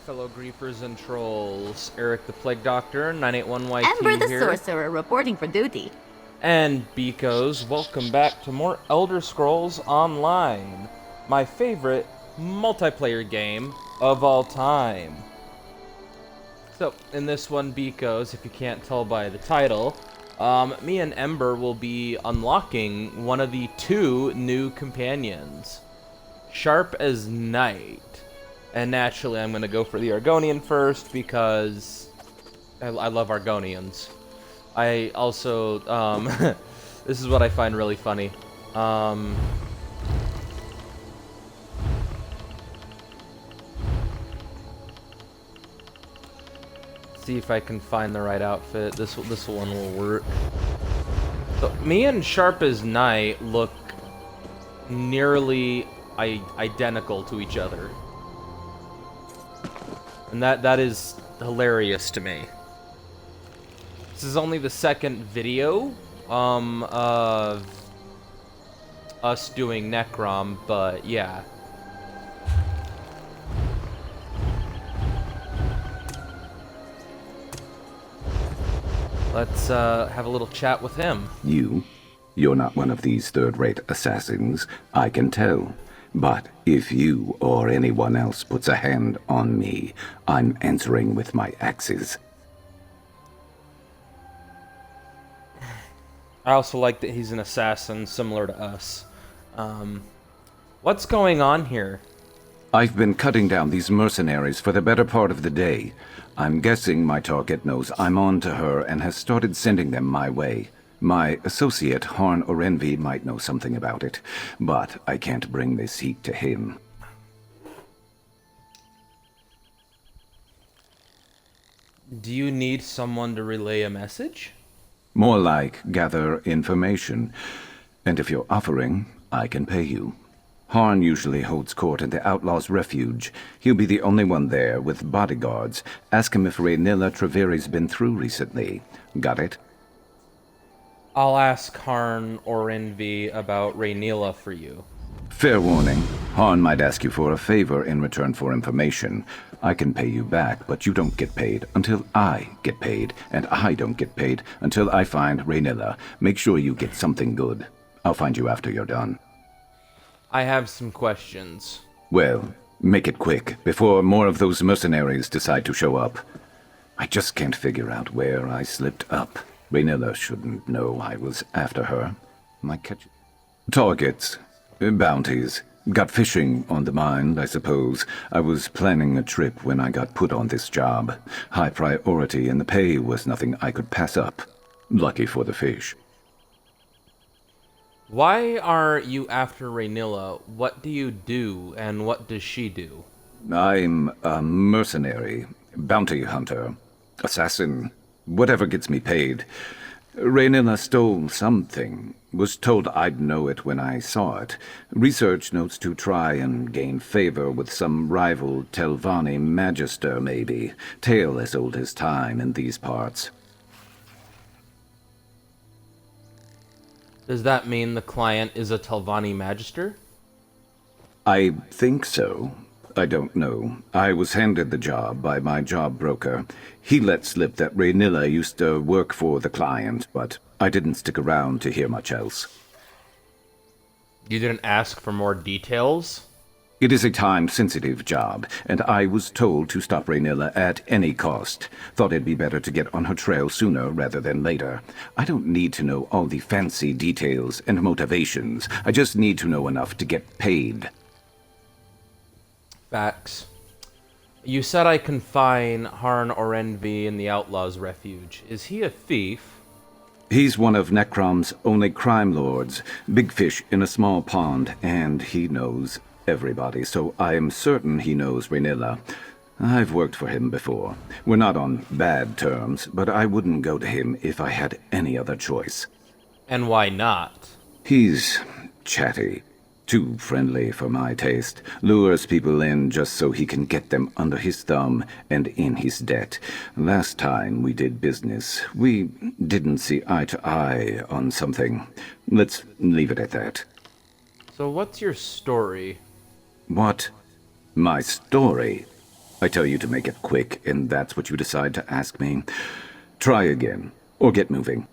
fellow griefers and trolls. Eric the Plague Doctor, 981YT Ember the here. Sorcerer reporting for duty. And beekos, welcome back to more Elder Scrolls Online, my favorite multiplayer game of all time. So, in this one, beekos, if you can't tell by the title, me and Ember will be unlocking one of the two new companions, Sharp as Night. And naturally, I'm going to go for the Argonian first because I love Argonians. I also, this is what I find really funny. See if I can find the right outfit. This one will work. So, me and Sharp as Night look nearly identical to each other. And that is hilarious to me. This is only the second video of us doing Necrom, but yeah. Let's have a little chat with him. You're not one of these third-rate assassins, I can tell. But if you or anyone else puts a hand on me, I'm answering with my axes. I also like that he's an assassin, similar to us. What's going on here? I've been cutting down these mercenaries for the better part of the day. I'm guessing my target knows I'm on to her and has started sending them my way. My associate, Harn Orenvi, might know something about it, but I can't bring this heat to him. Do you need someone to relay a message? More like gather information. And if you're offering, I can pay you. Harn usually holds court in the Outlaw's Refuge. He'll be the only one there with bodyguards. Ask him if Raynilla Treveri's been through recently. Got it? I'll ask Harn Orenvi about Raynilla for you. Fair warning. Harn might ask you for a favor in return for information. I can pay you back, but you don't get paid until I get paid, and I don't get paid until I find Raynilla. Make sure you get something good. I'll find you after you're done. I have some questions. Well, make it quick, before more of those mercenaries decide to show up. I just can't figure out where I slipped up. Raynilla shouldn't know I was after her. Might catch targets, bounties. Got fishing on the mind, I suppose. I was planning a trip when I got put on this job. High priority, and the pay was nothing I could pass up. Lucky for the fish. Why are you after Raynilla? What do you do, and what does she do? I'm a mercenary, bounty hunter, assassin, whatever gets me paid. Raynilla stole something. Was told I'd know it when I saw it. Research notes to try and gain favor with some rival Telvanni magister, maybe. Tale as old as time in these parts. Does that mean the client is a Telvanni magister? I think so. I don't know. I was handed the job by my job broker. He let slip that Raynilla used to work for the client, but I didn't stick around to hear much else. You didn't ask for more details? It is a time-sensitive job, and I was told to stop Raynilla at any cost. Thought it'd be better to get on her trail sooner rather than later. I don't need to know all the fancy details and motivations. I just need to know enough to get paid. Facts. You said I can find Harn Orenvi in the Outlaw's Refuge. Is he a thief? He's one of Necrom's only crime lords. Big fish in a small pond, and he knows everybody, so I am certain he knows Raynilla. I've worked for him before. We're not on bad terms, but I wouldn't go to him if I had any other choice. And why not? He's chatty. Too friendly for my taste. Lures people in just so he can get them under his thumb and in his debt. Last time we did business, we didn't see eye to eye on something. Let's leave it at that. So what's your story? What? My story? I tell you to make it quick, and that's what you decide to ask me. Try again, or get moving.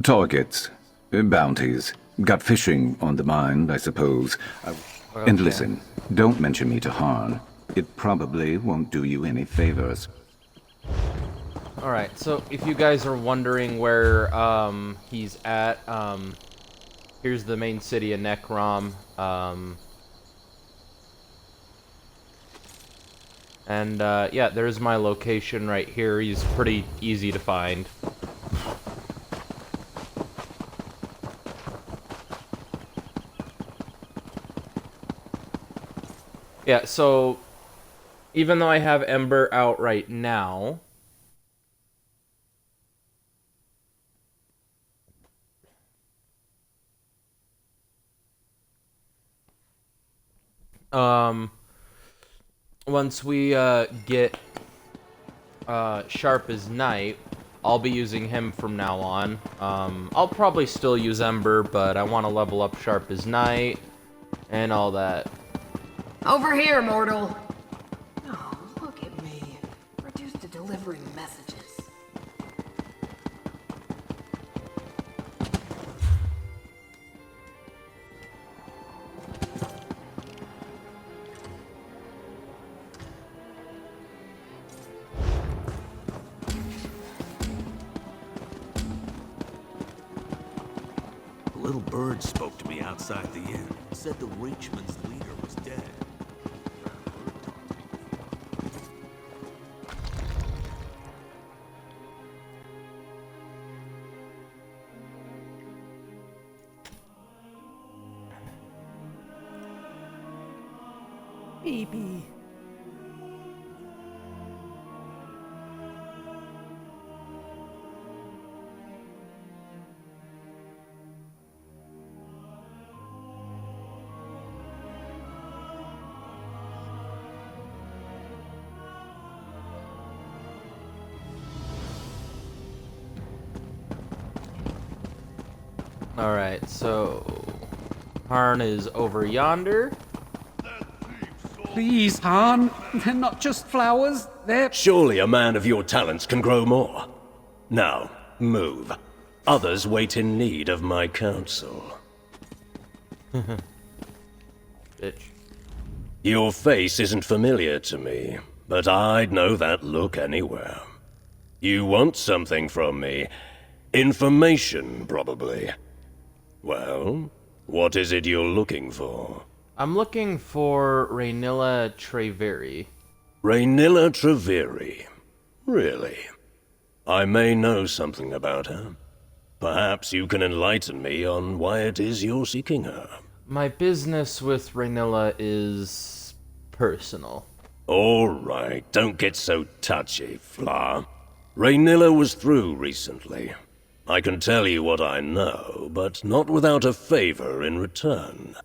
Targets, bounties, got fishing on the mind, I suppose. And listen, don't mention me to Han. It probably won't do you any favors. Alright, so if you guys are wondering where he's at, here's the main city of Necrom. Yeah, there's my location right here. He's pretty easy to find. Yeah, so even though I have Ember out right now, once we get Sharp as Night, I'll be using him from now on. I'll probably still use Ember, but I want to level up Sharp as Night and all that. Over here, mortal! Oh, look at me. Reduced to delivering messages. A little bird spoke to me outside the inn. Said the Reachman's leader was dead. Baby. Alright, so Harn is over yonder. Please, Han. They're not just flowers. They're... Surely a man of your talents can grow more. Now, move. Others wait in need of my counsel. Bitch. Your face isn't familiar to me, but I'd know that look anywhere. You want something from me. Information, probably. Well, what is it you're looking for? I'm looking for Raynilla Treveri. Raynilla Treveri. Really? I may know something about her. Perhaps you can enlighten me on why it is you're seeking her. My business with Raynilla is personal. All right, don't get so touchy, Fla. Raynilla was through recently. I can tell you what I know, but not without a favor in return.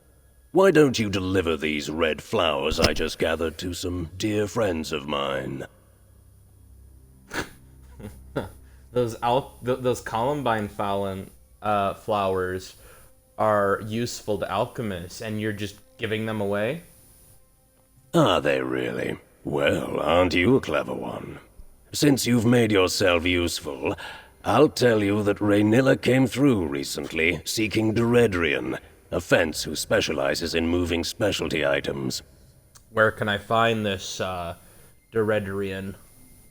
Why don't you deliver these red flowers I just gathered to some dear friends of mine? Those Columbine flowers are useful to alchemists, and you're just giving them away? Are they really? Well, aren't you a clever one? Since you've made yourself useful, I'll tell you that Raynilla came through recently, seeking Deredrian, a fence who specializes in moving specialty items. Where can I find this, Deredrian?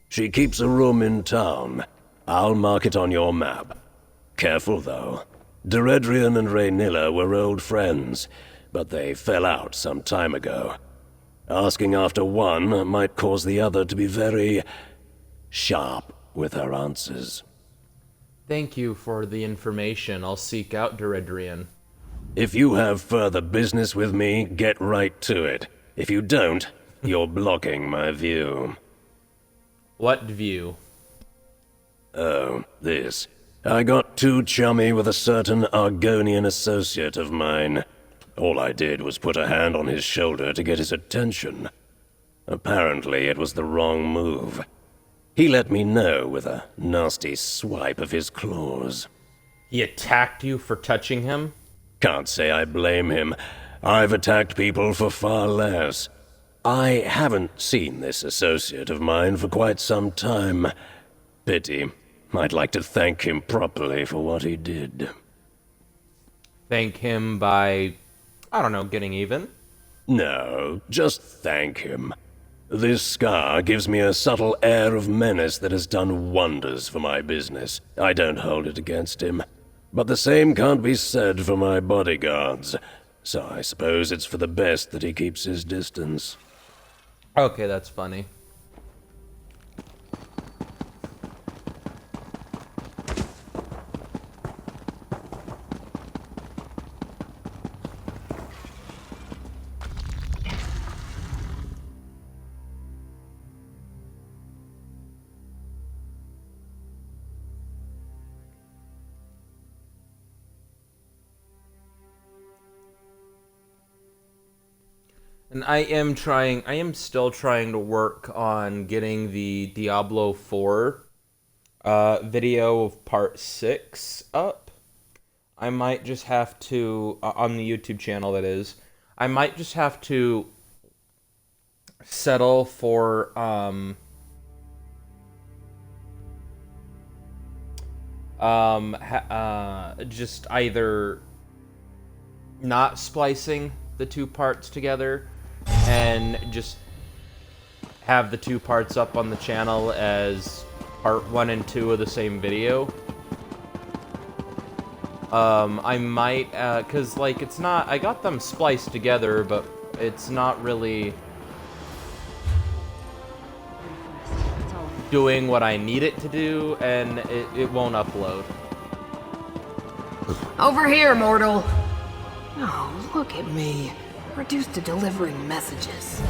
She keeps a room in town. I'll mark it on your map. Careful, though. Deredrian and Raynilla were old friends, but they fell out some time ago. Asking after one might cause the other to be very sharp with her answers. Thank you for the information. I'll seek out Deredrian. If you have further business with me, get right to it. If you don't, you're blocking my view. What view? Oh, this. I got too chummy with a certain Argonian associate of mine. All I did was put a hand on his shoulder to get his attention. Apparently, it was the wrong move. He let me know with a nasty swipe of his claws. He attacked you for touching him? Can't say I blame him. I've attacked people for far less. I haven't seen this associate of mine for quite some time. Pity. I'd like to thank him properly for what he did. Thank him by, I don't know, getting even? No, just thank him. This scar gives me a subtle air of menace that has done wonders for my business. I don't hold it against him. But the same can't be said for my bodyguards. So I suppose it's for the best that he keeps his distance. Okay, that's funny. And I am still trying to work on getting the Diablo 4 video of part 6 up. I might just have to, on the YouTube channel that is, I might just have to settle for, just either not splicing the two parts together and just have the two parts up on the channel as part 1 and 2 of the same video. I might, cause like it's not, I got them spliced together, but it's not really doing what I need it to do, and it won't upload. Over here, mortal. Oh, look at me. Reduced to delivering messages.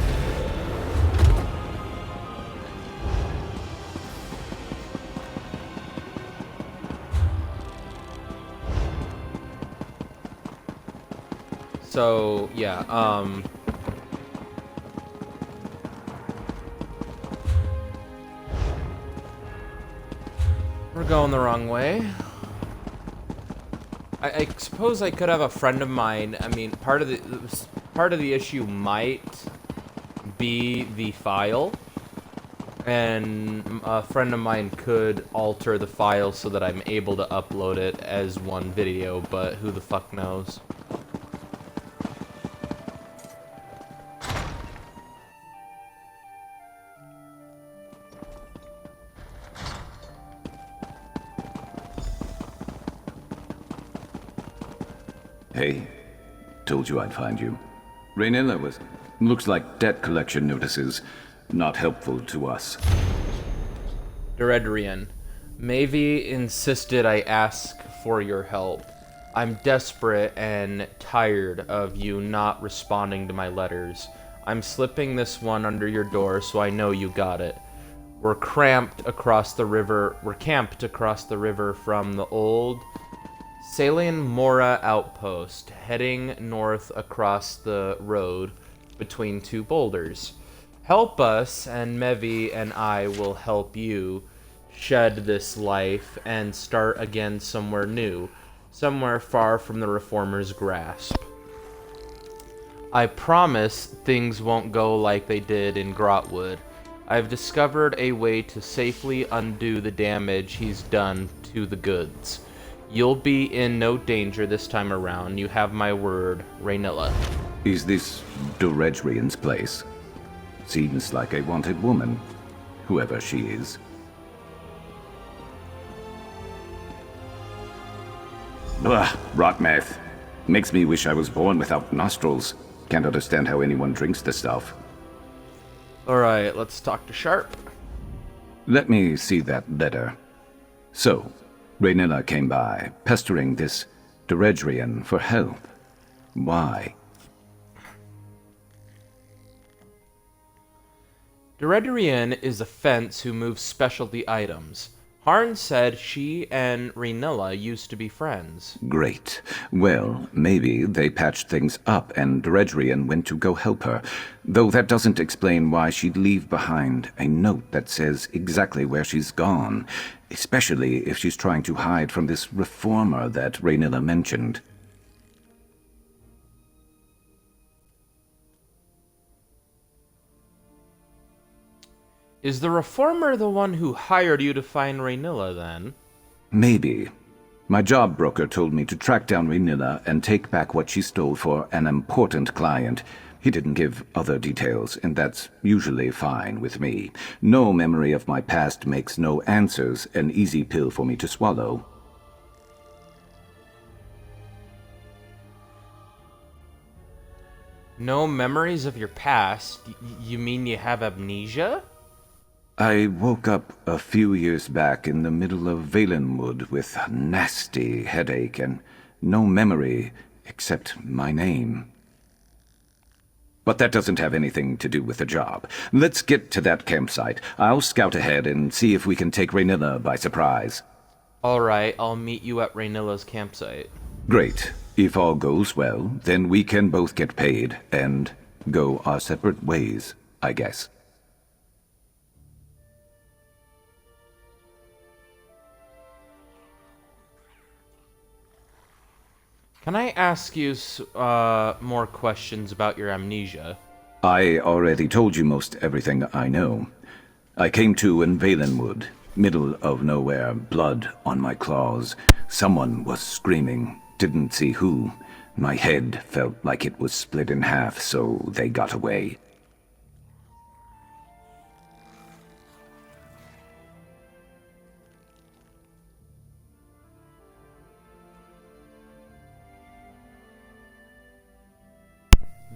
So, yeah, we're going the wrong way. I suppose I could have a friend of mine. I mean, part of the issue might be the file, and a friend of mine could alter the file so that I'm able to upload it as one video, but who the fuck knows? Hey, told you I'd find you. Raynilla was... looks like debt collection notices. Not helpful to us. Deredrian, Maeve insisted I ask for your help. I'm desperate and tired of you not responding to my letters. I'm slipping this one under your door so I know you got it. We're camped across the river from the old Salian Mora outpost, heading north across the road between two boulders. Help us, and Mevi and I will help you shed this life and start again somewhere new, somewhere far from the Reformer's grasp. I promise things won't go like they did in Grotwood. I've discovered a way to safely undo the damage he's done to the goods. You'll be in no danger this time around. You have my word, Raynilla. Is this Deredrian's place? Seems like a wanted woman, whoever she is. Ugh, rot meth. Makes me wish I was born without nostrils. Can't understand how anyone drinks the stuff. Alright, let's talk to Sharp. Let me see that letter. So, Raynilla came by, pestering this Deredrian for help. Why? Deredrian is a fence who moves specialty items. Harn said she and Raynilla used to be friends. Great. Well, maybe they patched things up and Deredrian went to go help her, though that doesn't explain why she'd leave behind a note that says exactly where she's gone, especially if she's trying to hide from this reformer that Raynilla mentioned. Is the Reformer the one who hired you to find Raynilla, then? Maybe. My job broker told me to track down Raynilla and take back what she stole for an important client. He didn't give other details, and that's usually fine with me. No memory of my past makes no answers an easy pill for me to swallow. No memories of your past? You mean you have amnesia? I woke up a few years back in the middle of Valenwood with a nasty headache and no memory except my name. But that doesn't have anything to do with the job. Let's get to that campsite. I'll scout ahead and see if we can take Raynilla by surprise. Alright, I'll meet you at Raynilla's campsite. Great. If all goes well, then we can both get paid and go our separate ways, I guess. Can I ask you more questions about your amnesia? I already told you most everything I know. I came to in Valenwood, middle of nowhere, blood on my claws. Someone was screaming, didn't see who. My head felt like it was split in half, so they got away.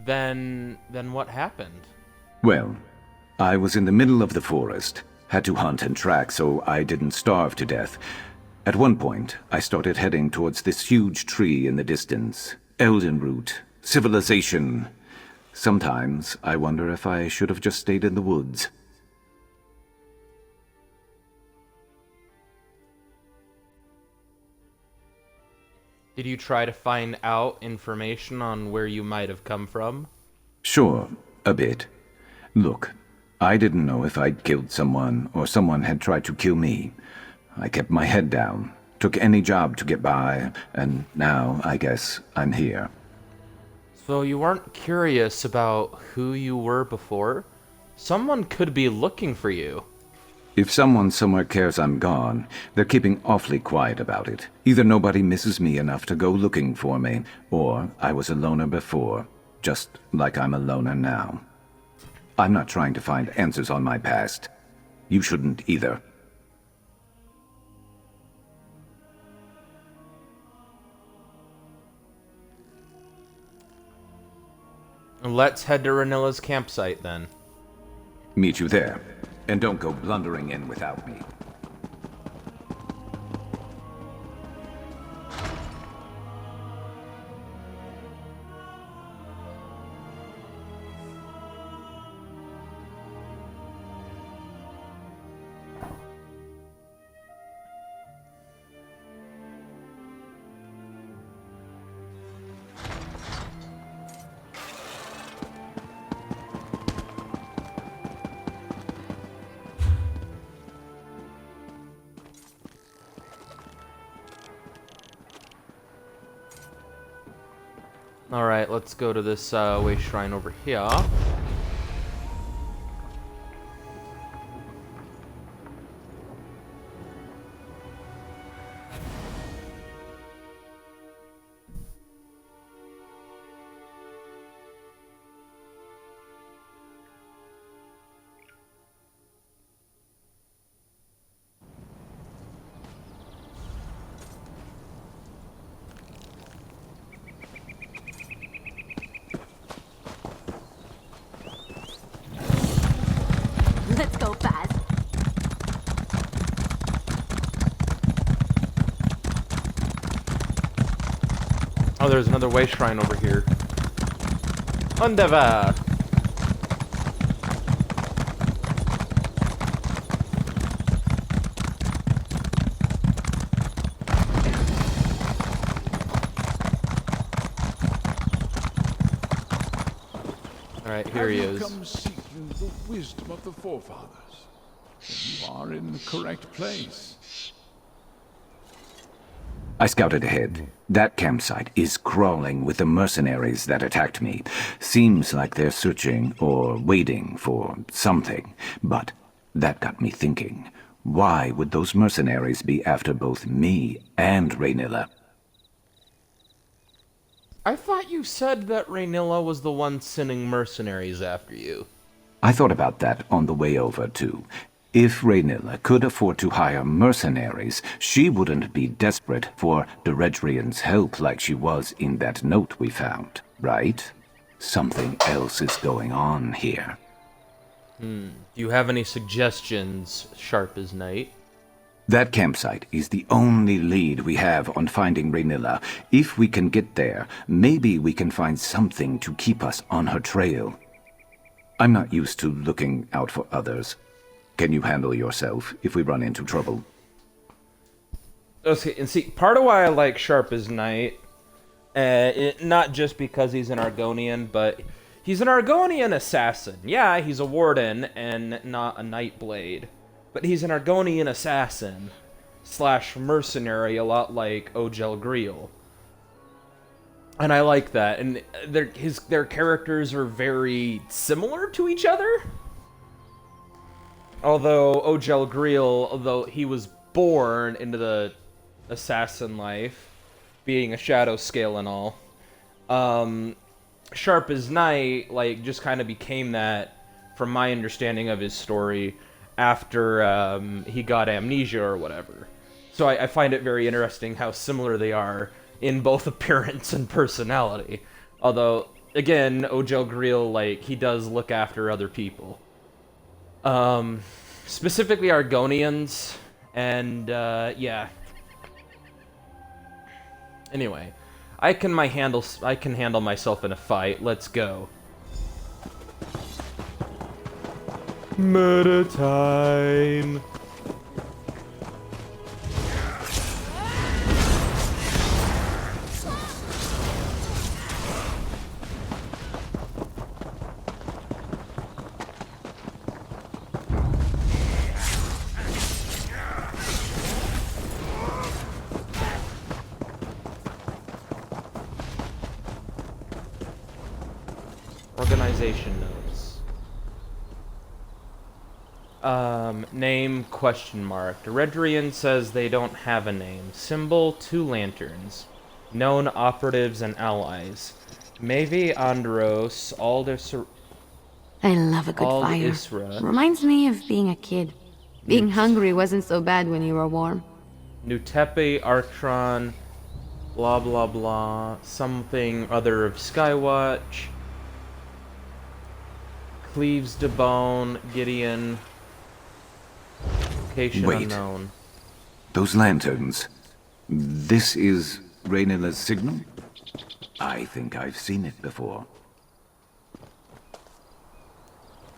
Then what happened? Well, I was in the middle of the forest, had to hunt and track so I didn't starve to death. At one point, I started heading towards this huge tree in the distance. Eldenroot. Civilization. Sometimes I wonder if I should have just stayed in the woods. Did you try to find out information on where you might have come from? Sure, a bit. Look, I didn't know if I'd killed someone or someone had tried to kill me. I kept my head down, took any job to get by, and now I guess I'm here. So you weren't curious about who you were before? Someone could be looking for you. If someone somewhere cares I'm gone, they're keeping awfully quiet about it. Either nobody misses me enough to go looking for me, or I was a loner before, just like I'm a loner now. I'm not trying to find answers on my past. You shouldn't either. Let's head to Raynilla's campsite, then. Meet you there. And don't go blundering in without me. Alright, let's go to this way shrine over here. Let's go, Baz. Oh, there's another way shrine over here. Underwear! Alright, here he Have you is. come seeking the wisdom of the forefathers? Then you are in the correct place. I scouted ahead. That campsite is crawling with the mercenaries that attacked me. Seems like they're searching or waiting for something. But That got me thinking. Why would those mercenaries be after both me and Raynilla? I thought you said that Raynilla was the one sending mercenaries after you. I thought about that on the way over, too. If Raynilla could afford to hire mercenaries, she wouldn't be desperate for Deredrian's help like she was in that note we found, right? Something else is going on here. Do you have any suggestions, sharp as night? That campsite is the only lead we have on finding Raynilla. If we can get there, maybe we can find something to keep us on her trail. I'm not used to looking out for others. Can you handle yourself if we run into trouble? Okay, and see, part of why I like Sharp as Night, not just because he's an Argonian, but he's an Argonian assassin. Yeah, he's a warden and not a Nightblade, but he's an Argonian assassin / mercenary, a lot like Ogel Griel. And I like that, and their characters are very similar to each other. Although Ogel Griel, although he was born into the assassin life, being a shadow scale and all, Sharp as Night, like, just kind of became that, from my understanding of his story, after he got amnesia or whatever. So I find it very interesting how similar they are in both appearance and personality. Although, again, Ogel Griel, like, he does look after other people. Specifically Argonians, and, yeah. Anyway, I can handle myself in a fight. Let's go. Murder time. Organization notes. Name, question mark. Deredrian says they don't have a name. Symbol, 2 lanterns. Known operatives and allies. Maybe Andros, Aldis... I love a good Ald fire. Isra. Reminds me of being a kid. Being hungry wasn't so bad when you were warm. Nutepe, Arktron, blah blah blah, something other of Skywatch. Cleaves de Bone, Gideon. Location Wait. unknown. Those lanterns. This is Raynilla's signal? I think I've seen it before.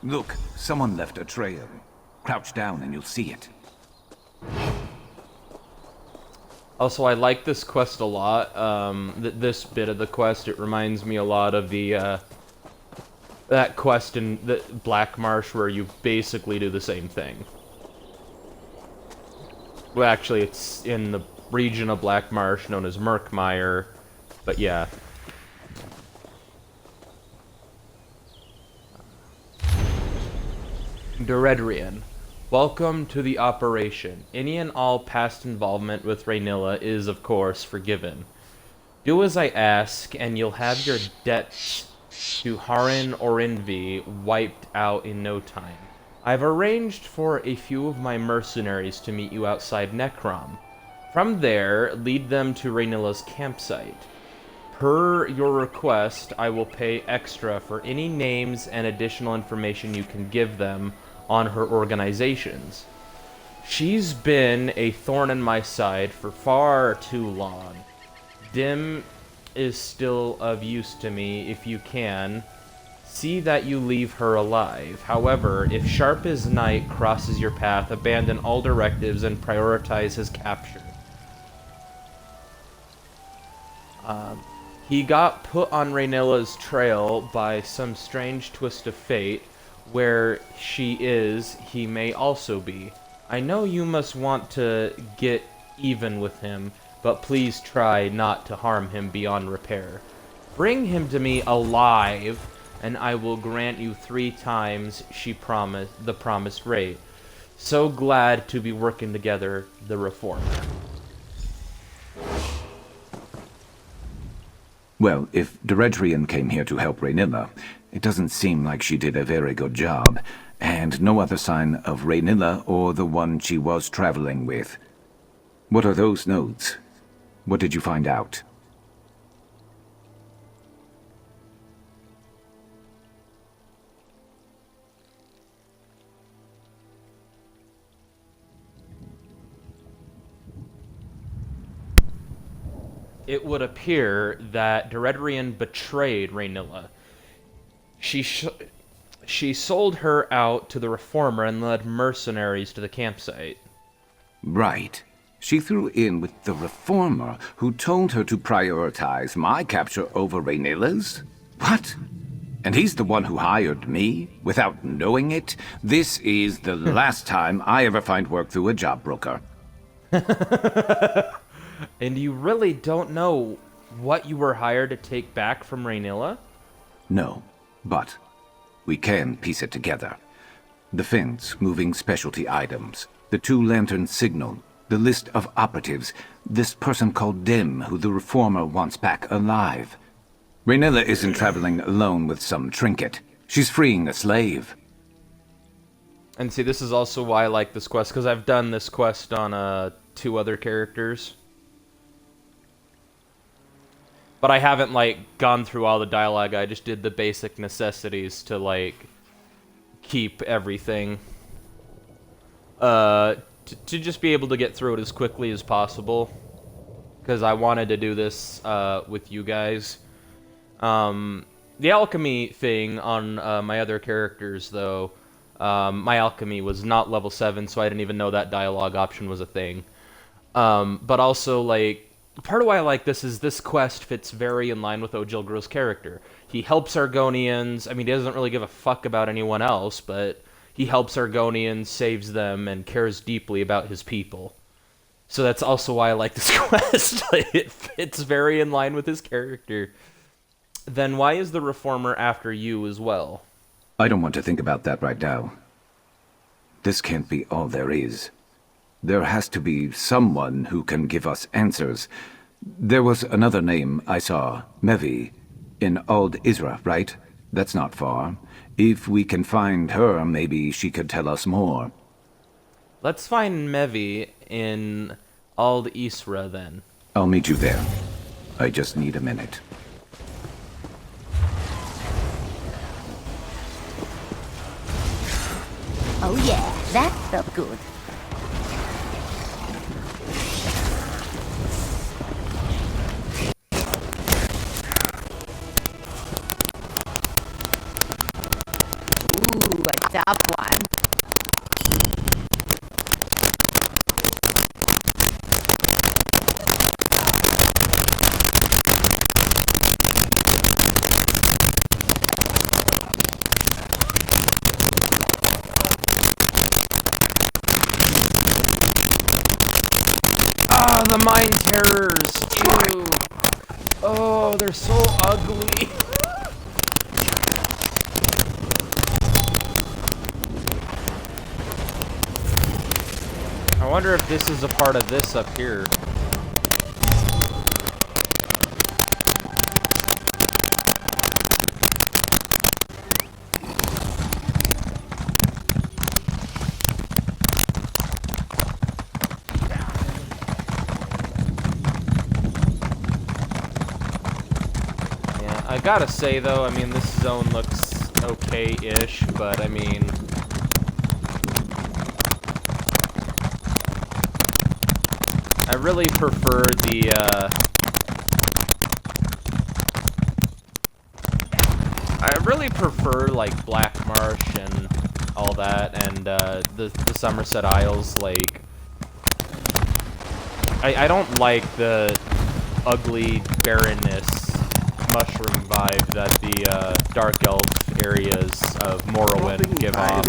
Look, someone left a trail. Crouch down and you'll see it. Also, I like this quest a lot. This bit of the quest, it reminds me a lot of the, that quest in the Black Marsh where you basically do the same thing. Well, actually, it's in the region of Black Marsh known as Murkmire, but yeah. Deredrian. Welcome to the operation. Any and all past involvement with Raynilla is, of course, forgiven. Do as I ask, and you'll have your debts to Harin or Envy wiped out in no time. I've arranged for a few of my mercenaries to meet you outside Necrom. From there, lead them to Raynilla's campsite. Per your request, I will pay extra for any names and additional information you can give them on her organizations. She's been a thorn in my side for far too long. Dim is still of use to me if you can. See that you leave her alive. However, if Sharp as Night crosses your path, abandon all directives and prioritize his capture. He got put on Raynilla's trail by some strange twist of fate. Where she is, he may also be. I know you must want to get even with him, but please try not to harm him beyond repair. Bring him to me alive, and I will grant you 3 times the promised rate. So glad to be working together, the Reformer. Well, if Deredrian came here to help Raynilla, it doesn't seem like she did a very good job, and no other sign of Raynilla or the one she was traveling with. What are those notes? What did you find out? It would appear that Deredrian betrayed Raynilla. She sold her out to the Reformer and led mercenaries to the campsite. Right. She threw in with the Reformer, who told her to prioritize my capture over Raynilla's? What? And he's the one who hired me, without knowing it? This is the last time I ever find work through a job broker. And you really don't know what you were hired to take back from Raynilla? No, but we can piece it together. The fence moving specialty items, the two-lantern signal, the list of operatives, this person called Dim who the Reformer wants back alive. Raynilla isn't traveling alone with some trinket. She's freeing a slave. And see, this is also why I like this quest, because I've done this quest on 2 other characters. But I haven't, like, gone through all the dialogue. I just did the basic necessities to, like, keep everything. To just be able to get through it as quickly as possible. Because I wanted to do this with you guys. The alchemy thing on my other characters, though, my alchemy was not level 7, so I didn't even know that dialogue option was a thing. But also, like, part of why I like this is this quest fits very in line with Ojilgro's character. He helps Argonians. I mean, he doesn't really give a fuck about anyone else, but he helps Argonians, saves them, and cares deeply about his people. So that's also why I like this quest. It fits very in line with his character. Then why is the Reformer after you as well? I don't want to think about that right now. This can't be all there is. There has to be someone who can give us answers. There was another name I saw, Mevi, in Ald Isra, right? That's not far. If we can find her, maybe she could tell us more. Let's find Mevi in Ald Isra, then. I'll meet you there. I just need a minute. Oh yeah, that felt good. Ooh, a top one. Ah, the mine terrors! Ew! Oh, they're so ugly! I wonder if this is a part of this up here. I gotta say, though, I mean, this zone looks okay-ish, but, I mean... I really prefer the, I really prefer, like, Black Marsh and all that, and, the Somerset Isles, like... I don't like the ugly barrenness mushroom vibe that the Dark Elf areas of Morrowind give off.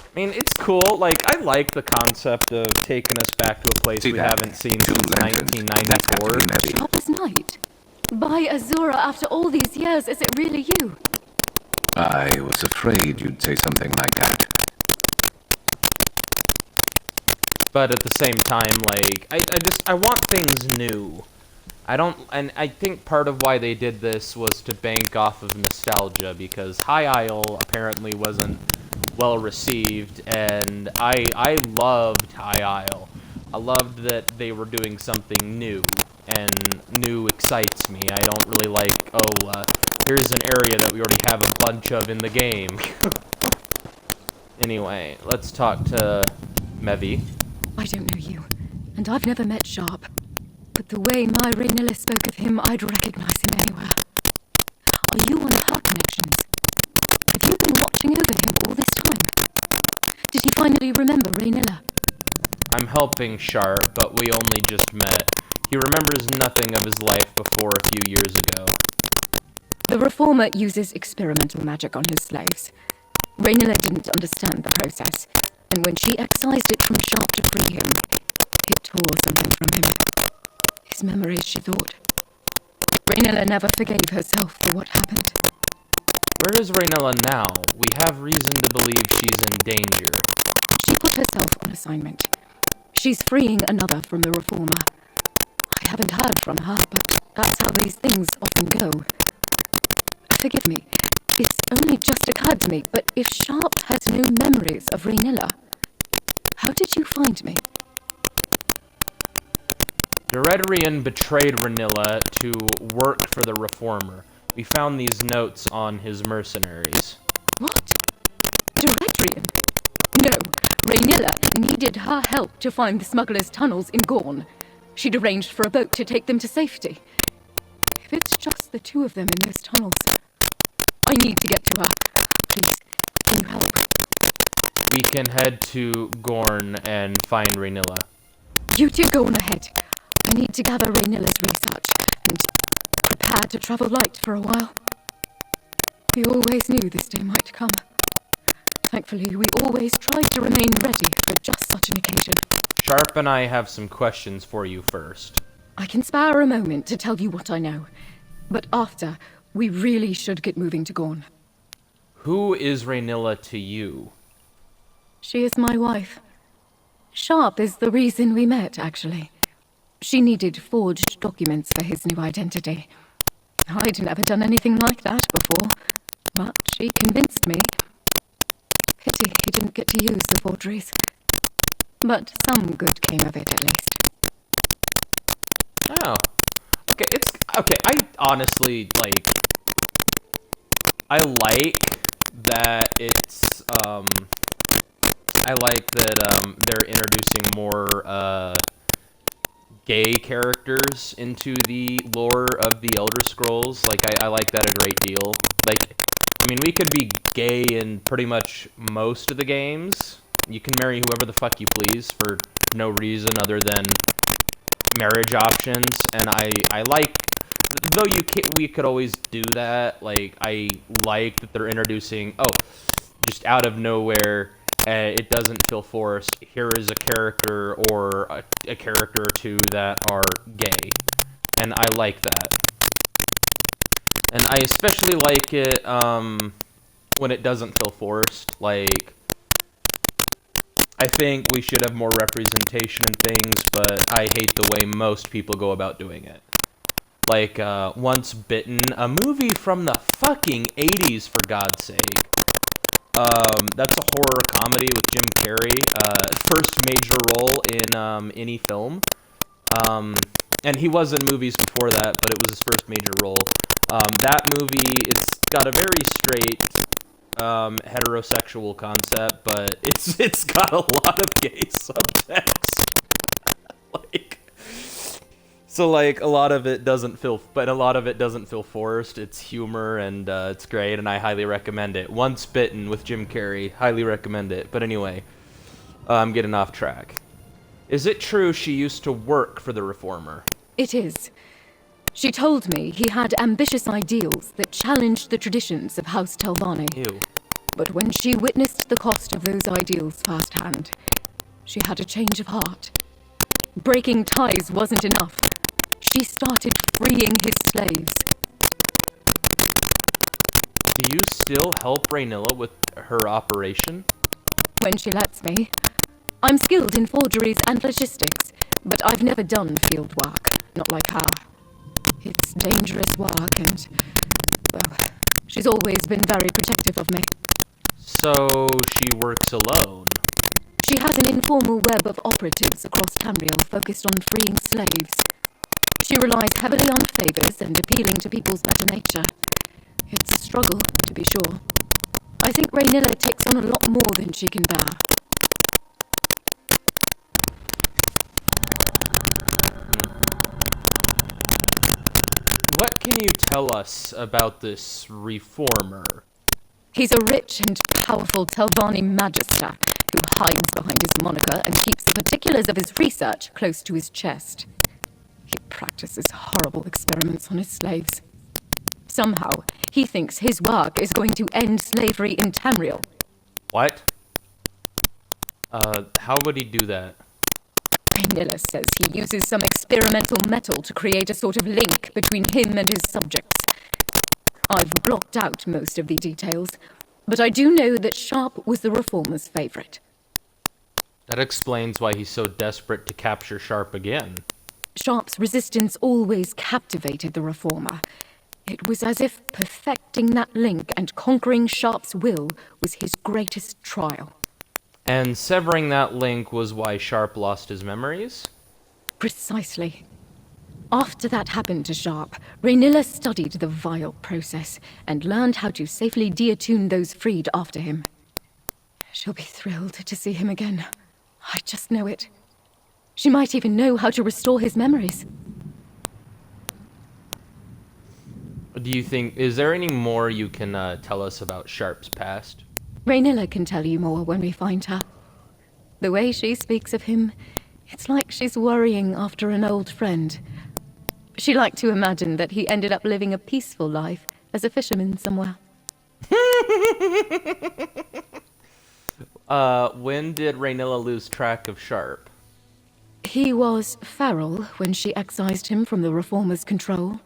I mean, it's cool. Like, I like the concept of taking us back to a place we haven't seen since 1994. Harvest Night. By Azura, after all these years, is it really you? I was afraid you'd say something like that. But at the same time, like, I want things new. And I think part of why they did this was to bank off of nostalgia, because High Isle apparently wasn't well received, and I loved High Isle. I loved that they were doing something new, and new excites me. I don't really like, here's an area that we already have a bunch of in the game. Anyway, let's talk to Mevi. I don't know you, and I've never met Sharp. But the way my Raynilla spoke of him, I'd recognize him anywhere. Are you on her connections? Have you been watching over him all this time? Did he finally remember Raynilla? I'm helping Sharp, but we only just met. He remembers nothing of his life before a few years ago. The Reformer uses experimental magic on his slaves. Raynilla didn't understand the process, and when she excised it from Sharp to free him, it tore something from him. His memories, she thought. Raynilla never forgave herself for what happened. Where is Raynilla now? We have reason to believe she's in danger. She put herself on assignment. She's freeing another from the Reformer. I haven't heard from her, but that's how these things often go. Forgive me, it's only just occurred to me, but if Sharp has no memories of Raynilla, how did you find me? Deredrian betrayed Raynilla to work for the Reformer. We found these notes on his mercenaries. What? Deredrian? No, Raynilla needed her help to find the smugglers' tunnels in Gorn. She'd arranged for a boat to take them to safety. If it's just the two of them in those tunnels, I need to get to her. Please, can you help? We can head to Gorn and find Raynilla. You two go on ahead. I need to gather Raynilla's research and prepare to travel light for a while. We always knew this day might come. Thankfully, we always tried to remain ready for just such an occasion. Sharp and I have some questions for you first. I can spare a moment to tell you what I know, but after, we really should get moving to Gorn. Who is Raynilla to you? She is my wife. Sharp is the reason we met, actually. She needed forged documents for his new identity. I'd never done anything like that before, but she convinced me. Pity he didn't get to use the forgeries. But some good came of it, at least. Oh. Okay, I honestly, I like that it's, I like that, they're introducing more, gay characters into the lore of the Elder Scrolls. I like that a great deal. We could be gay in pretty much most of the games. You can marry whoever the fuck you please for no reason other than marriage options, and I like, though we could always do that, I like that they're introducing, just out of nowhere, it doesn't feel forced, here is a character or a character or two that are gay, and I like that. And I especially like it, when it doesn't feel forced. I think we should have more representation in things, but I hate the way most people go about doing it. Once Bitten, a movie from the fucking 80s, for God's sake. That's a horror comedy with Jim Carrey, first major role in any film. And he was in movies before that, but it was his first major role. That movie, it's got a very straight heterosexual concept, but it's got a lot of gay subtext. So a lot of it doesn't feel forced. It's humor, and it's great, and I highly recommend it. Once Bitten with Jim Carrey, highly recommend it. But anyway, I'm getting off track. Is it true she used to work for the Reformer? It is. She told me he had ambitious ideals that challenged the traditions of House Telvanni. Ew. But when she witnessed the cost of those ideals firsthand, she had a change of heart. Breaking ties wasn't enough. She started freeing his slaves. you still help Raynilla with her operation? When she lets me. I'm skilled in forgeries and logistics, but I've never done field work, not like her. It's dangerous work and, well, she's always been very protective of me. So she works alone? She has an informal web of operatives across Tamriel focused on freeing slaves. She relies heavily on favors and appealing to people's better nature. It's a struggle, to be sure. I think Raynilla takes on a lot more than she can bear. What can you tell us about this reformer? He's a rich and powerful Telvanni magister who hides behind his moniker and keeps the particulars of his research close to his chest. He practices horrible experiments on his slaves. Somehow, he thinks his work is going to end slavery in Tamriel. What? How would he do that? Raynilla says he uses some experimental metal to create a sort of link between him and his subjects. I've blocked out most of the details, but I do know that Sharp was the Reformer's favorite. That explains why he's so desperate to capture Sharp again. Sharp's resistance always captivated the Reformer. It was as if perfecting that link and conquering Sharp's will was his greatest trial. And severing that link was why Sharp lost his memories? Precisely. After that happened to Sharp, Raynilla studied the vile process and learned how to safely deattune those freed after him. She'll be thrilled to see him again. I just know it. She might even know how to restore his memories. Do you think... is there any more you can tell us about Sharp's past? Raynilla can tell you more when we find her. The way she speaks of him, it's like she's worrying after an old friend. She liked to imagine that he ended up living a peaceful life as a fisherman somewhere. When did Raynilla lose track of Sharp? He was feral when she excised him from the Reformer's control.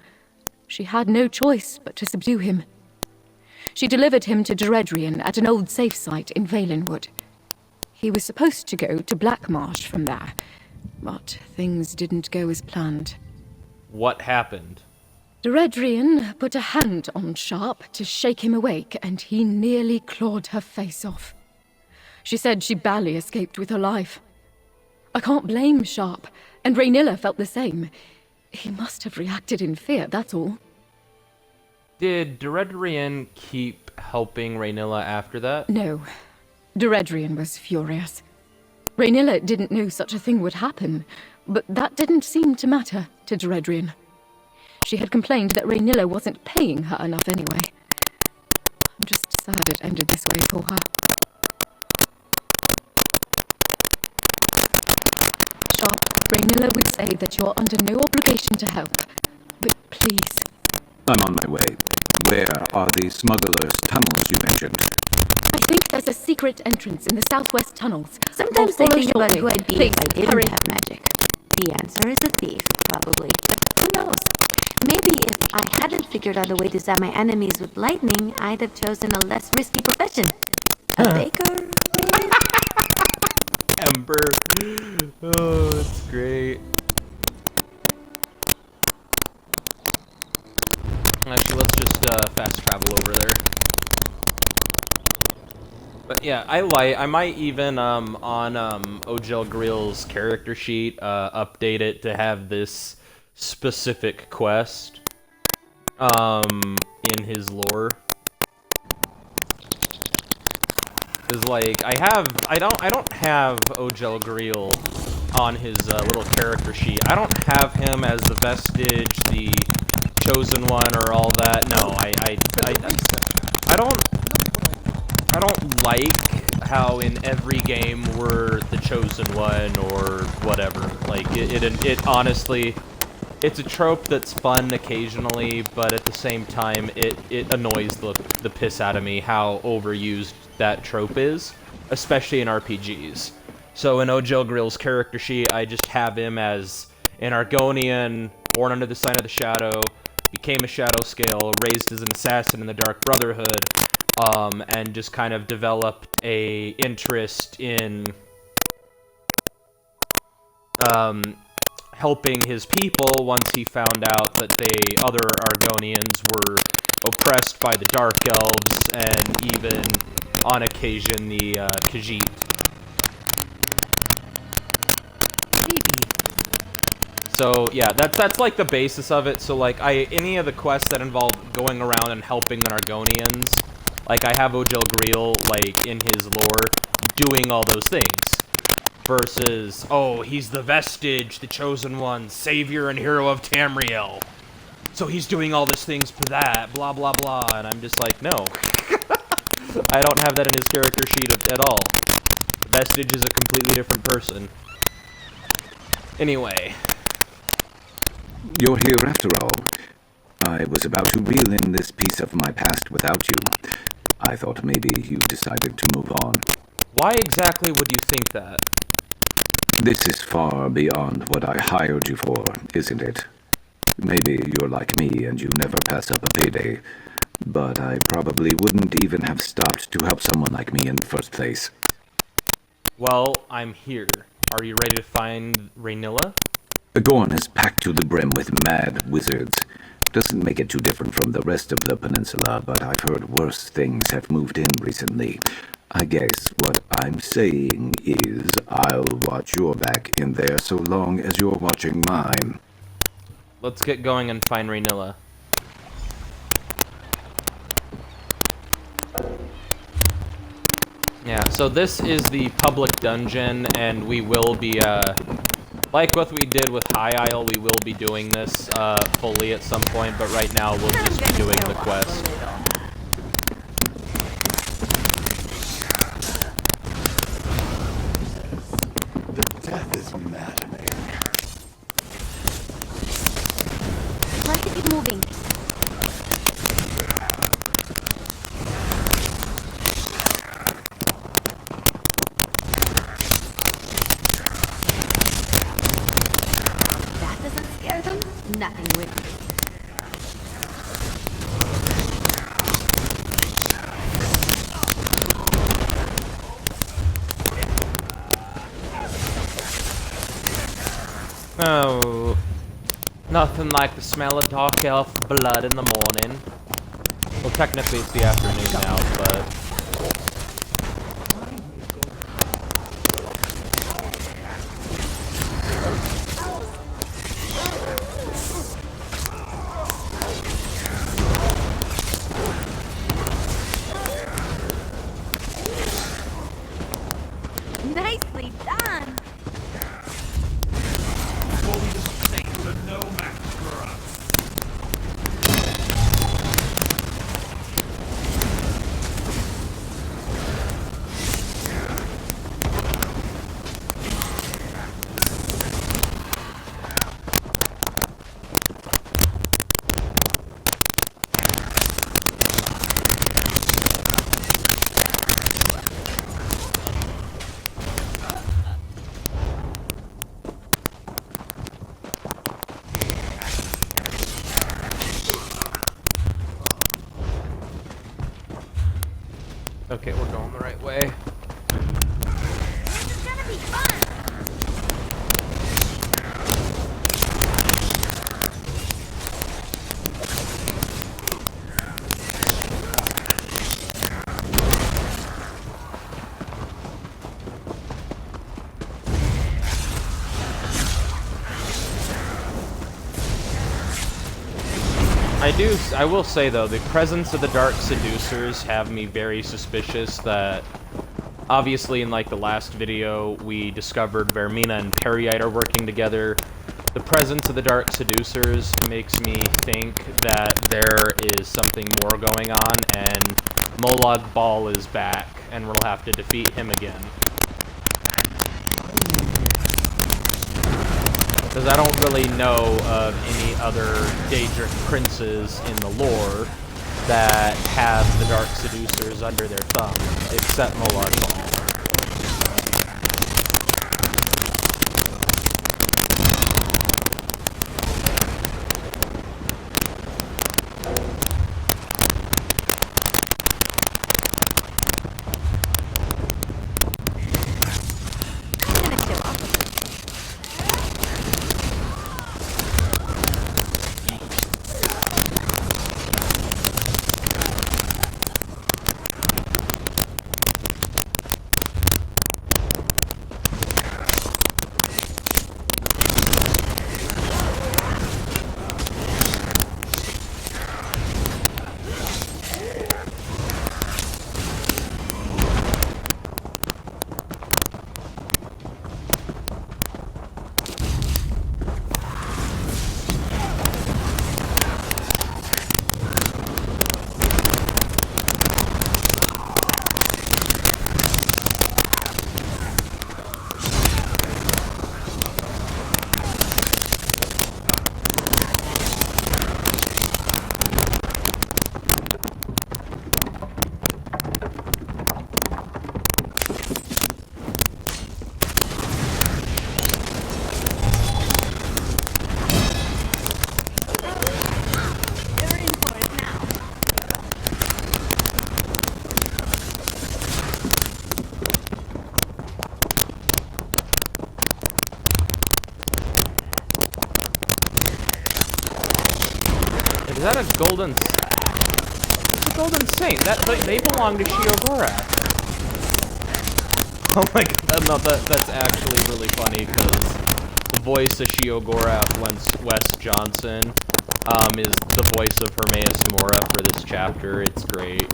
She had no choice but to subdue him. She delivered him to Deredrian at an old safe site in Valenwood. He was supposed to go to Blackmarsh from there, but things didn't go as planned. What happened? Deredrian put a hand on Sharp to shake him awake, and he nearly clawed her face off. She said she barely escaped with her life. I can't blame Sharp, and Raynilla felt the same. He must have reacted in fear, that's all. Did Deredrian keep helping Raynilla after that? No. Deredrian was furious. Raynilla didn't know such a thing would happen, but that didn't seem to matter to Deredrian. She had complained that Raynilla wasn't paying her enough anyway. I'm just sad it ended this way for her. Sharp, Raynilla would say that you're under no obligation to help, but please. I'm on my way. Where are the smugglers' tunnels you mentioned? I think there's a secret entrance in the southwest tunnels. Sometimes I I'll follow think about shortly. who I'd be Please, if I didn't hurry. have magic. The answer is a thief, probably. But who knows? Maybe if I hadn't figured out a way to zap my enemies with lightning, I'd have chosen a less risky profession. A baker? Ember. Oh, that's great. Actually, let's just fast travel over there. But yeah, I might even on Ojel Grill's character sheet update it to have this specific quest in his lore. Cause like I don't have Ojel Grill on his little character sheet. I don't have him as the vestige, the chosen one, or all that. No, I don't like how in every game we're the chosen one or whatever. Like it honestly, it's a trope that's fun occasionally, but at the same time it annoys the piss out of me how overused that trope is, especially in RPGs. So in Ojel Grill's character sheet, I just have him as an Argonian, born under the sign of the shadow, became a Shadow Scale, raised as an assassin in the Dark Brotherhood, and just kind of developed a interest in helping his people once he found out that the other Argonians were oppressed by the Dark Elves, and even, on occasion, the Khajiit. So, yeah, that's like the basis of it. So, like, any of the quests that involve going around and helping the Argonians, like, I have Ojel Greel, like, in his lore, doing all those things. Versus, oh, he's the Vestige, the Chosen One, Savior and Hero of Tamriel. So he's doing all these things for that, blah, blah, blah. And I'm just like, no. I don't have that in his character sheet at all. Vestige is a completely different person. Anyway. You're here after all. I was about to reel in this piece of my past without you. I thought maybe you decided to move on. Why exactly would you think that? This is far beyond what I hired you for, isn't it? Maybe you're like me and you never pass up a payday, but I probably wouldn't even have stopped to help someone like me in the first place. Well, I'm here. Are you ready to find Raynilla? Gorn is packed to the brim with mad wizards. Doesn't make it too different from the rest of the peninsula, but I've heard worse things have moved in recently. I guess what I'm saying is I'll watch your back in there so long as you're watching mine. Let's get going and find Raynilla. Yeah, so this is the public dungeon, and we will be, like what we did with High Isle, we will be doing this, fully at some point, but right now we'll just be doing the quest. The death is maddening. Try to keep moving. That doesn't scare them? Nothing will. Oh, nothing like the smell of dark elf blood in the morning. Well, technically it's the afternoon now, but... Nicely done! Okay, we're going the right way. This is gonna be fun! I will say though, the presence of the Dark Seducers have me very suspicious that, obviously in like the last video, we discovered Vermina and Periite are working together. The presence of the Dark Seducers makes me think that there is something more going on, and Molag Bal is back, and we'll have to defeat him again. Because I don't really know of any other Daedric princes in the lore that have the Dark Seducers under their thumb, except Molag Bal. Is that a golden... It's a golden saint. They belong to Shiogora. Oh my god, no, that's actually really funny, because the voice of Shiogora, Wes Johnson, is the voice of Hermaeus Mora for this chapter. It's great.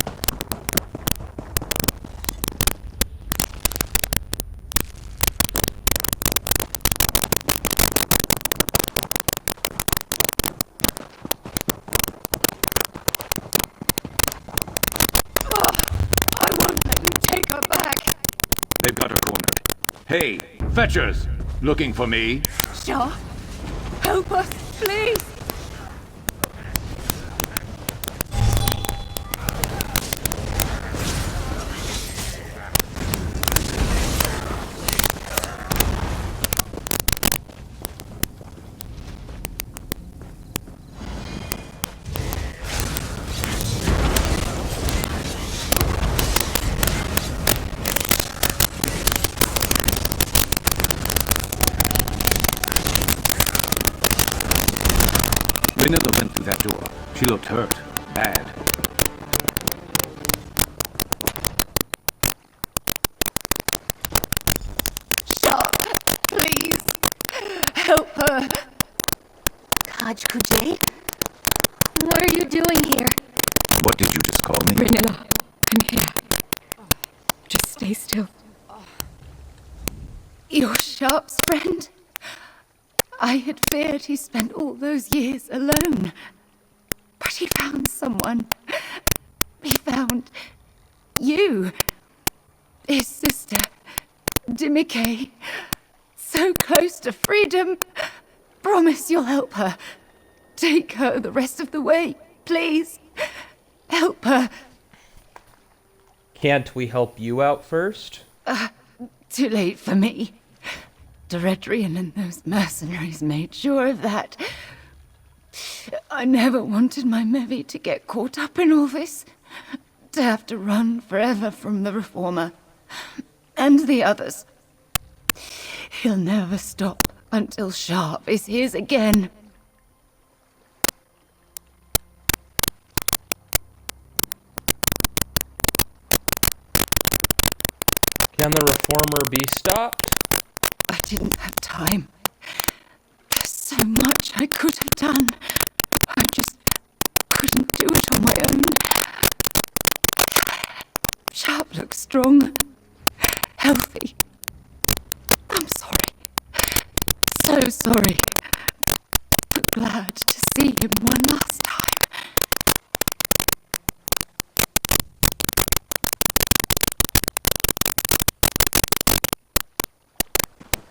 They've got her cornered. Hey, fetchers! Looking for me? Sharp, help us, please! Renilla went through that door. She looked hurt. Bad. Sharp, please, help her. Kaj Kujay? What are you doing here? What did you just call me? Renilla, I'm here. Just stay still. You're Sharp's friend? I had feared he spent all those years alone. But he found someone. He found you. His sister, Dimike. So close to freedom. Promise you'll help her. Take her the rest of the way, please. Help her. Can't we help you out first? Too late for me. Deredrian and those mercenaries made sure of that. I never wanted my Mevi to get caught up in all this. To have to run forever from the Reformer. And the others. He'll never stop until Sharp is his again. Can the Reformer be stopped? I didn't have time. There's so much I could have done. I just couldn't do it on my own. Sharp looks strong, healthy. I'm sorry. So sorry. But glad to see him one last time.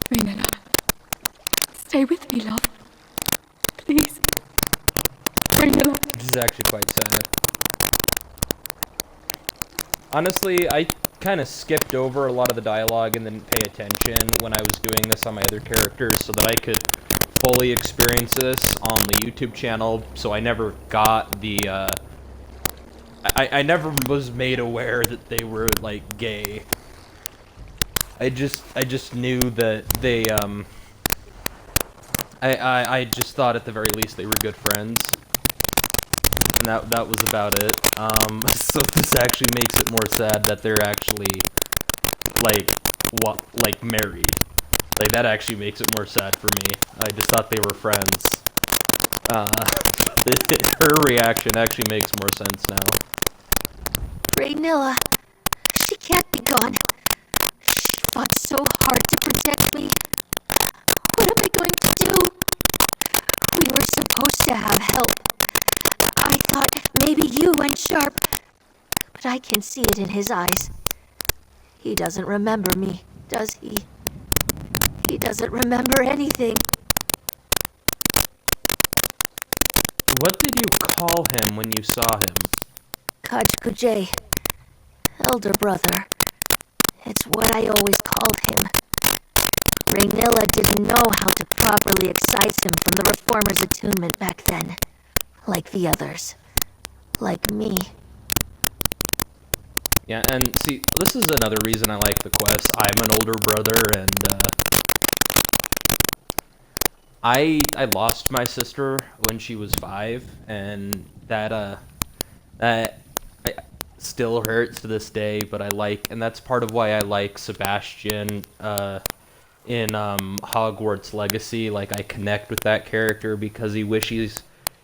Renilla, stay with me, love. Please. Renilla. Which is actually quite sad. Honestly, I kind of skipped over a lot of the dialogue and didn't pay attention when I was doing this on my other characters so that I could fully experience this on the YouTube channel, so I never got the, I never was made aware that they were, like, gay. I just knew that they, I just thought at the very least they were good friends. And that was about it. So this actually makes it more sad that they're actually, like, married. Like, that actually makes it more sad for me. I just thought they were friends. Her reaction actually makes more sense now. Raynilla, she can't be gone. She fought so hard to protect me. What am I going to do? We were supposed to have help. I thought maybe you and Sharp, but I can see it in his eyes. He doesn't remember me, does he? He doesn't remember anything. What did you call him when you saw him? Kaj Kujay, elder brother. It's what I always called him. Raynilla didn't know how to properly excise him from the Reformer's attunement back then. Like the others. Like me. Yeah, and see, this is another reason I like the quest. I'm an older brother, and, I lost my sister when she was 5, and that still hurts to this day. But and that's part of why I like Sebastian in Hogwarts Legacy. Like, I connect with that character because he wishes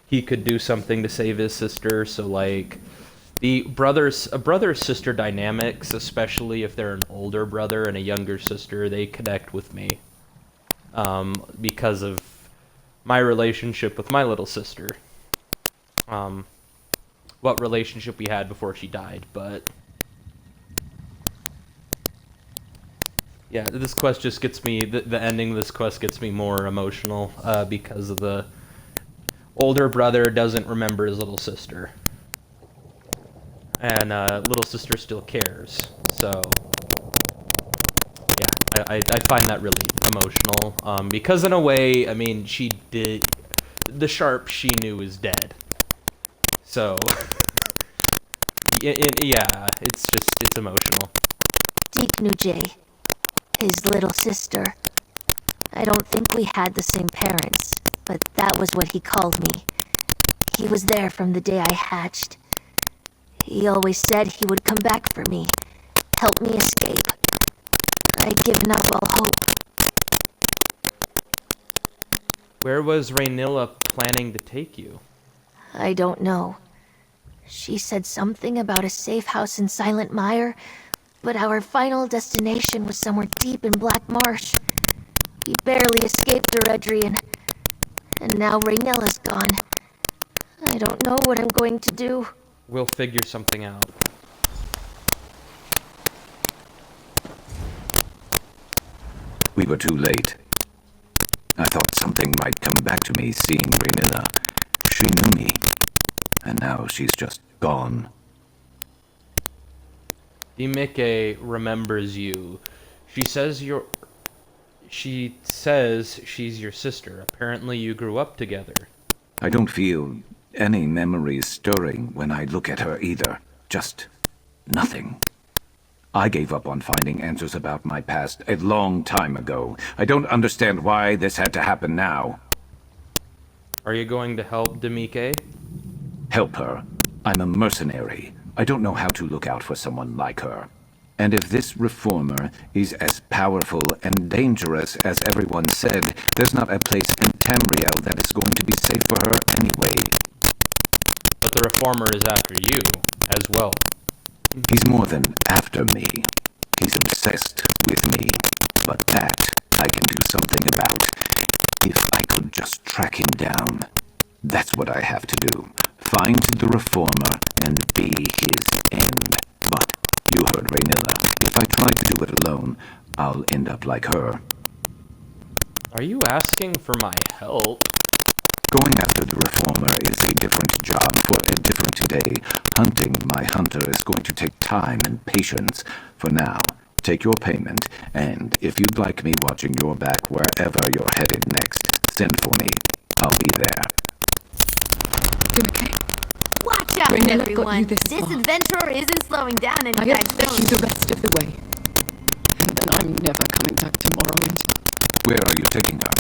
he could do something to save his sister. So like the brother-sister dynamics, especially if they're an older brother and a younger sister, they connect with me because of my relationship with my little sister. What relationship we had before she died, but yeah, this quest just gets me, the ending of this quest gets me more emotional because of the older brother doesn't remember his little sister. And little sister still cares, so yeah, I find that really emotional, because in a way, I mean, the Sharp she knew is dead, so yeah, it's emotional. Deeknujay, his little sister. I don't think we had the same parents, but that was what he called me. He was there from the day I hatched. He always said he would come back for me, help me escape. I'd given up all hope. Where was Raynilla planning to take you? I don't know. She said something about a safe house in Silent Mire, but our final destination was somewhere deep in Black Marsh. We barely escaped Eredrian, and now Raynilla's gone. I don't know what I'm going to do. We'll figure something out. We were too late. I thought something might come back to me seeing Raynilla. She knew me, and now she's just gone. Dimike remembers you. She says she's your sister. Apparently you grew up together. I don't feel any memories stirring when I look at her either. Just nothing. I gave up on finding answers about my past a long time ago. I don't understand why this had to happen now. Are you going to help Dimike? Help her? I'm a mercenary. I don't know how to look out for someone like her. And if this reformer is as powerful and dangerous as everyone said, there's not a place in Tamriel that is going to be safe for her anyway. But the reformer is after you, as well. He's more than after me. He's obsessed with me. But that I can do something about. If I could just track him down. That's what I have to do. Find the reformer and be his end. But you heard Raynilla. If I try to do it alone, I'll end up like her. Are you asking for my help? Going after the reformer is a different job for a different day. Hunting my hunter is going to take time and patience. For now, take your payment, and if you'd like me watching your back wherever you're headed next, send for me. I'll be there. Dimike, Watch out, Raynilla got everyone! you this This far. adventurer isn't slowing down I anytime expect you soon. the rest of the way. And then I'm never coming back to Morrowind. Where are you taking her?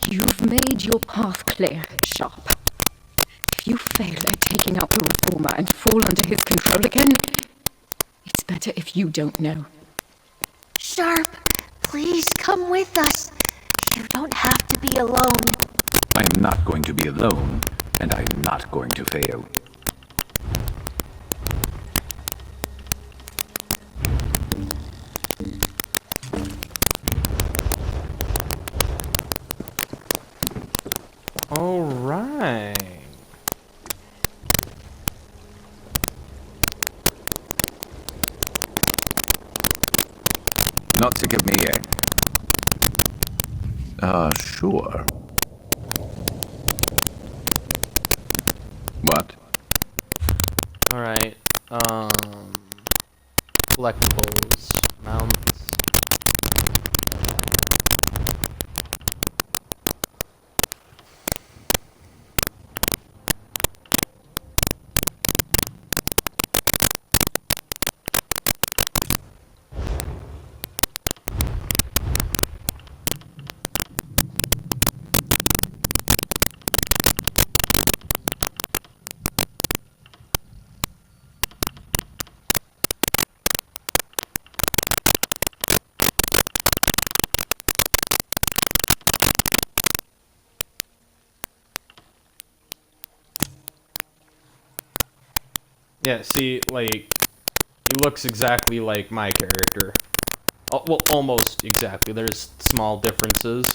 You've made your path clear, Sharp. If you fail at taking out the reformer and fall under his control again, it's better if you don't know. Sharp, please come with us. You don't have to be alone. I'm not going to be alone, and I'm not going to fail. All right. Not to give me sure. What? All right. Collectibles, mounts. Yeah, see, like, he looks exactly like my character. Oh, well, almost exactly. There's small differences.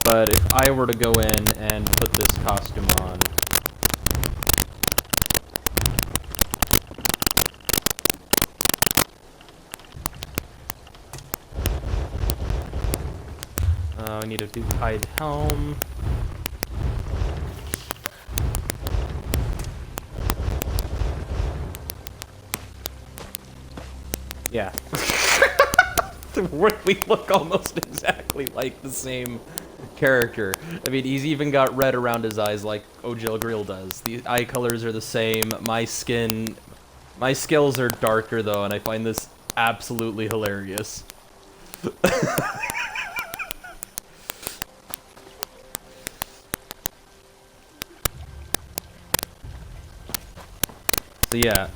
But if I were to go in and put this costume on... I need to hide helm. Yeah. We look almost exactly like the same character. I mean, he's even got red around his eyes like Ojil Grill does. The eye colors are the same. My skills are darker though, and I find this absolutely hilarious. So yeah,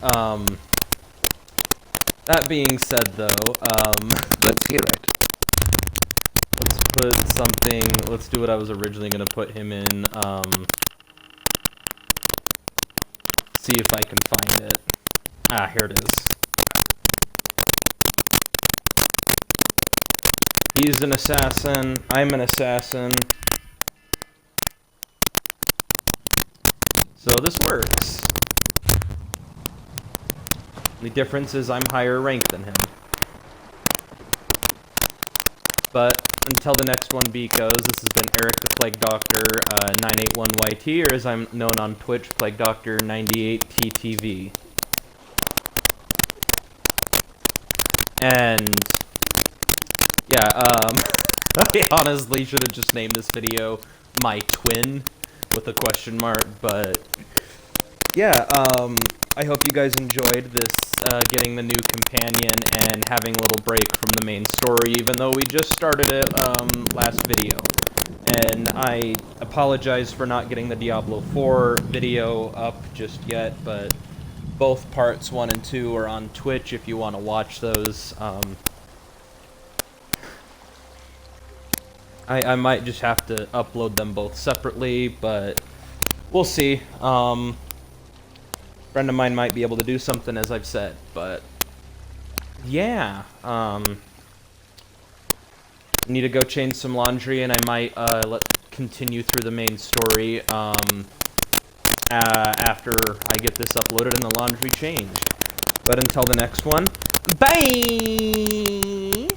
that being said though, Let's hear it. let's put something, let's do what I was originally going to put him in, see if I can find it. Ah, here it is. He's an assassin, I'm an assassin. So this works. The difference is I'm higher ranked than him. But until the next one beekos, this has been Eric the Plague Doctor 981YT, or as I'm known on Twitch, Plague Doctor 98TTV. And yeah, I honestly should have just named this video My Twin with a question mark, but yeah, I hope you guys enjoyed this, getting the new companion and having a little break from the main story, even though we just started it, last video. And I apologize for not getting the Diablo 4 video up just yet, but both parts 1 and 2 are on Twitch if you want to watch those. I might just have to upload them both separately, but we'll see. Friend of mine might be able to do something, as I've said, but yeah, need to go change some laundry, and I might continue through the main story after I get this uploaded and the laundry changed. But until the next one, bye!